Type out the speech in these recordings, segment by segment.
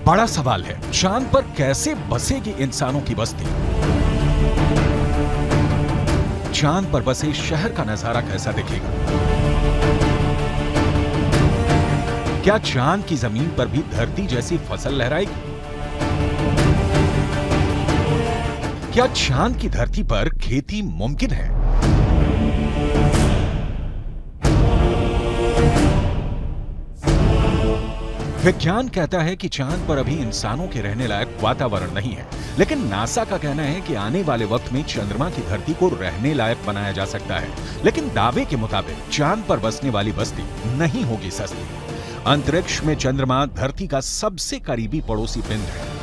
बड़ा सवाल है, चांद पर कैसे बसेगी इंसानों की बस्ती? चांद पर बसे शहर का नजारा कैसा दिखेगा? क्या चांद की जमीन पर भी धरती जैसी फसल लहराएगी? क्या चांद की धरती पर खेती मुमकिन है? विज्ञान कहता है कि चांद पर अभी इंसानों के रहने लायक वातावरण नहीं है, लेकिन नासा का कहना है कि आने वाले वक्त में चंद्रमा की धरती को रहने लायक बनाया जा सकता है। लेकिन दावे के मुताबिक चांद पर बसने वाली बस्ती नहीं होगी सस्ती। अंतरिक्ष में चंद्रमा धरती का सबसे करीबी पड़ोसी पिंड है।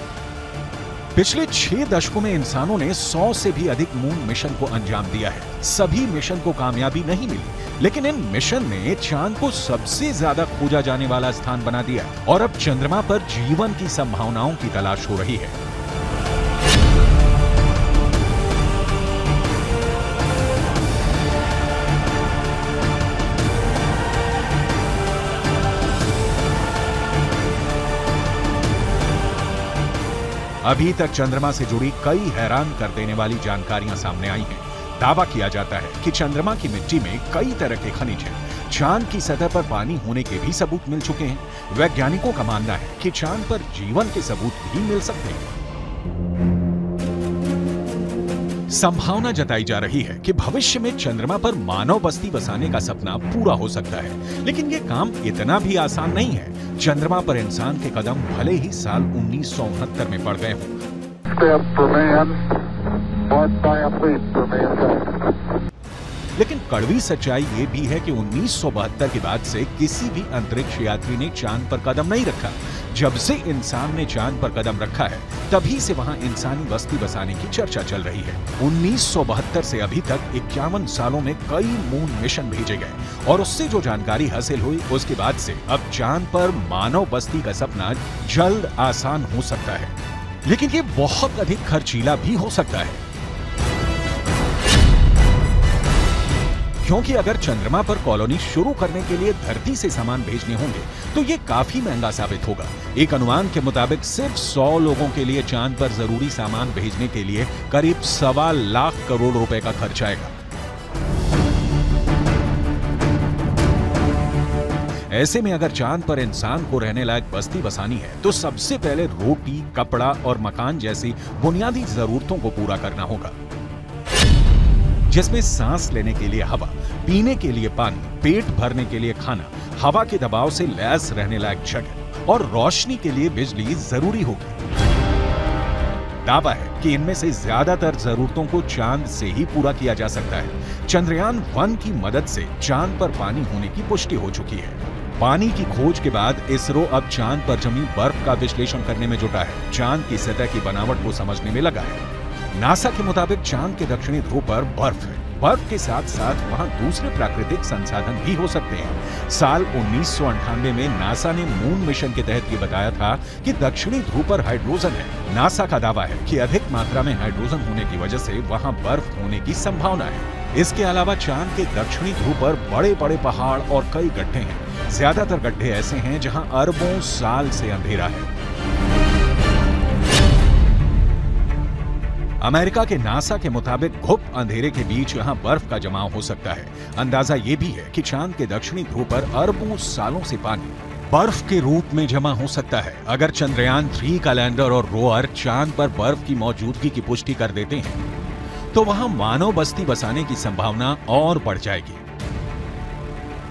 पिछले 6 दशकों में इंसानों ने 100 से भी अधिक मून मिशन को अंजाम दिया है। सभी मिशन को कामयाबी नहीं मिली, लेकिन इन मिशन ने चांद को सबसे ज्यादा खोजा जाने वाला स्थान बना दिया और अब चंद्रमा पर जीवन की संभावनाओं की तलाश हो रही है। अभी तक चंद्रमा से जुड़ी कई हैरान कर देने वाली जानकारियां सामने आई हैं। दावा किया जाता है कि चंद्रमा की मिट्टी में कई तरह के खनिज हैं। चांद की सतह पर पानी होने के भी सबूत मिल चुके हैं। वैज्ञानिकों का मानना है कि चांद पर जीवन के सबूत भी मिल सकते हैं। संभावना जताई जा रही है कि भविष्य में चंद्रमा पर मानव बस्ती बसाने का सपना पूरा हो सकता है, लेकिन ये काम इतना भी आसान नहीं है। चंद्रमा पर इंसान के कदम भले ही साल 1969 में पड़ गए हों, लेकिन कड़वी सच्चाई ये भी है कि 1972 के बाद से किसी भी अंतरिक्ष यात्री ने चांद पर कदम नहीं रखा। जब से इंसान ने चांद पर कदम रखा है, तभी से वहां इंसानी बस्ती बसाने की चर्चा चल रही है। 1972 से अभी तक 51 सालों में कई मून मिशन भेजे गए और उससे जो जानकारी हासिल हुई, उसके बाद से अब चांद पर मानव बस्ती का सपना जल्द आसान हो सकता है, लेकिन ये बहुत अधिक खर्चीला भी हो सकता है। क्योंकि अगर चंद्रमा पर कॉलोनी शुरू करने के लिए धरती से सामान भेजने होंगे तो ये काफी महंगा साबित होगा। एक अनुमान के मुताबिक सिर्फ 100 लोगों के लिए चांद पर जरूरी सामान भेजने के लिए करीब 1.25 लाख करोड़ रुपए का खर्च आएगा। ऐसे में अगर चांद पर इंसान को रहने लायक बस्ती बसानी है तो सबसे पहले रोटी, कपड़ा और मकान जैसी बुनियादी जरूरतों को पूरा करना होगा, जिसमें सांस लेने के लिए हवा, पीने के लिए पानी, पेट भरने के लिए खाना, हवा के दबाव से लैस रहने लायक जगह और रोशनी के लिए बिजली जरूरी होगी। दावा है कि इनमें से ज्यादातर जरूरतों को चांद से ही पूरा किया जा सकता है। चंद्रयान 1 की मदद से चांद पर पानी होने की पुष्टि हो चुकी है। पानी की खोज के बाद इसरो अब चांद पर जमी बर्फ का विश्लेषण करने में जुटा है। चांद की सतह की बनावट को समझने में लगा है। नासा के मुताबिक चांद के दक्षिणी ध्रुव पर बर्फ है। बर्फ के साथ साथ वहां दूसरे प्राकृतिक संसाधन भी हो सकते हैं। साल 1998 में नासा ने मून मिशन के तहत ये बताया था कि दक्षिणी ध्रुव पर हाइड्रोजन है। नासा का दावा है कि अधिक मात्रा में हाइड्रोजन होने की वजह से वहां बर्फ होने की संभावना है। इसके अलावा चांद के दक्षिणी ध्रुव पर बड़े बड़े पहाड़ और कई गड्ढे हैं। ज्यादातर गड्ढे ऐसे हैं जहां अरबों साल से अंधेरा है। अमेरिका के नासा के मुताबिक गुप्त अंधेरे के बीच यहां बर्फ का जमाव हो सकता है। अंदाजा यह भी है कि चांद के दक्षिणी ध्रुव पर अरबों सालों से पानी बर्फ के रूप में जमा हो सकता है। अगर चंद्रयान 3 का लैंडर और रोअर चांद पर बर्फ की मौजूदगी की पुष्टि कर देते हैं तो वहां मानव बस्ती बसाने की संभावना और बढ़ जाएगी।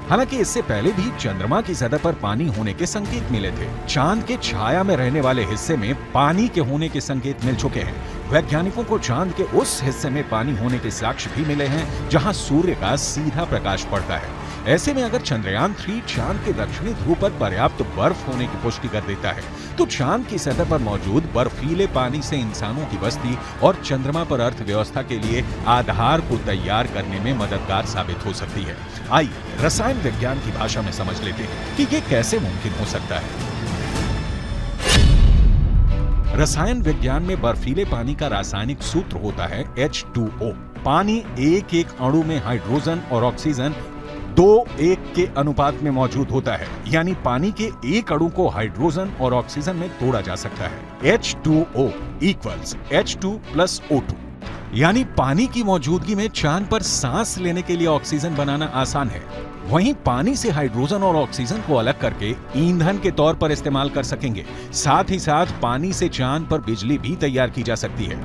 हालांकि इससे पहले भी चंद्रमा की सतह पर पानी होने के संकेत मिले थे। चांद के छाया में रहने वाले हिस्से में पानी के होने के संकेत मिल चुके हैं। वैज्ञानिकों को चांद के उस हिस्से में पानी होने के साक्ष्य भी मिले हैं जहां सूर्य का सीधा प्रकाश पड़ता है। ऐसे में अगर चंद्रयान 3 चांद के दक्षिणी ध्रुव पर पर्याप्त बर्फ होने की पुष्टि कर देता है तो चांद की सतह पर मौजूद बर्फीले पानी से इंसानों की बस्ती और चंद्रमा पर अर्थव्यवस्था के लिए आधार को तैयार करने में मददगार साबित हो सकती है। आइए रसायन विज्ञान की भाषा में समझ लेते हैं कि ये कैसे मुमकिन हो सकता है। रसायन विज्ञान में बर्फीले पानी का रासायनिक सूत्र होता है H2O। पानी एक एक अणु में हाइड्रोजन और ऑक्सीजन 2:1 के अनुपात में मौजूद होता है, यानी पानी के एक अणु को हाइड्रोजन और ऑक्सीजन में तोड़ा जा सकता है। H2O equals H2 plus O2, यानी पानी की मौजूदगी में चांद पर सांस लेने के लिए ऑक्सीजन बनाना आसान है। वहीं पानी से हाइड्रोजन और ऑक्सीजन को अलग करके ईंधन के तौर पर इस्तेमाल कर सकेंगे। साथ ही साथ पानी से चांद पर बिजली भी तैयार की जा सकती है।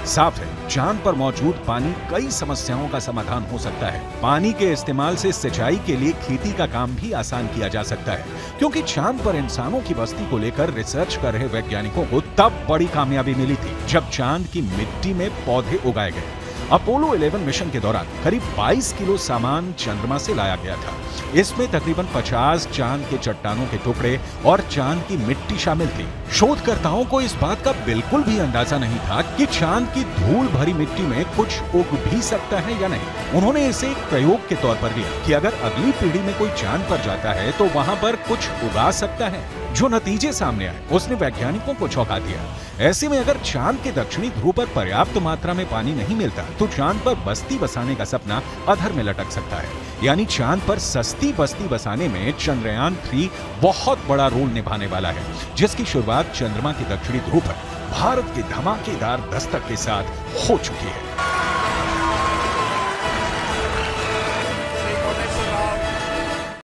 साफ है, चांद पर मौजूद पानी कई समस्याओं का समाधान हो सकता है। पानी के इस्तेमाल से सिंचाई के लिए खेती का काम भी आसान किया जा सकता है, क्योंकि चांद पर इंसानों की बस्ती को लेकर रिसर्च कर रहे वैज्ञानिकों को तब बड़ी कामयाबी मिली थी जब चांद की मिट्टी में पौधे उगाए गए। अपोलो 11 मिशन के दौरान करीब 22 किलो सामान चंद्रमा से लाया गया था। इसमें तकरीबन 50 चांद के चट्टानों के टुकड़े और चांद की मिट्टी शामिल थी। शोधकर्ताओं को इस बात का बिल्कुल भी अंदाजा नहीं था कि चांद की धूल भरी मिट्टी में कुछ उग भी सकता है या नहीं। उन्होंने इसे एक प्रयोग के तौर पर लिया कि अगर अगली पीढ़ी में कोई चांद पर जाता है तो वहां पर कुछ उगा सकता है। जो नतीजे सामने आए उसने वैज्ञानिकों को चौंका दिया। ऐसे में अगर चांद के दक्षिणी ध्रुव पर पर्याप्त मात्रा में पानी नहीं मिलता तो चांद पर बस्ती बसाने का सपना अधर में लटक सकता है। यानी चांद पर सस्ती बस्ती बसाने में चंद्रयान 3 बहुत बड़ा रोल निभाने वाला है, जिसकी शुरुआत चंद्रमा के दक्षिणी ध्रुव पर भारत के धमाकेदार दस्तक के साथ हो चुकी है।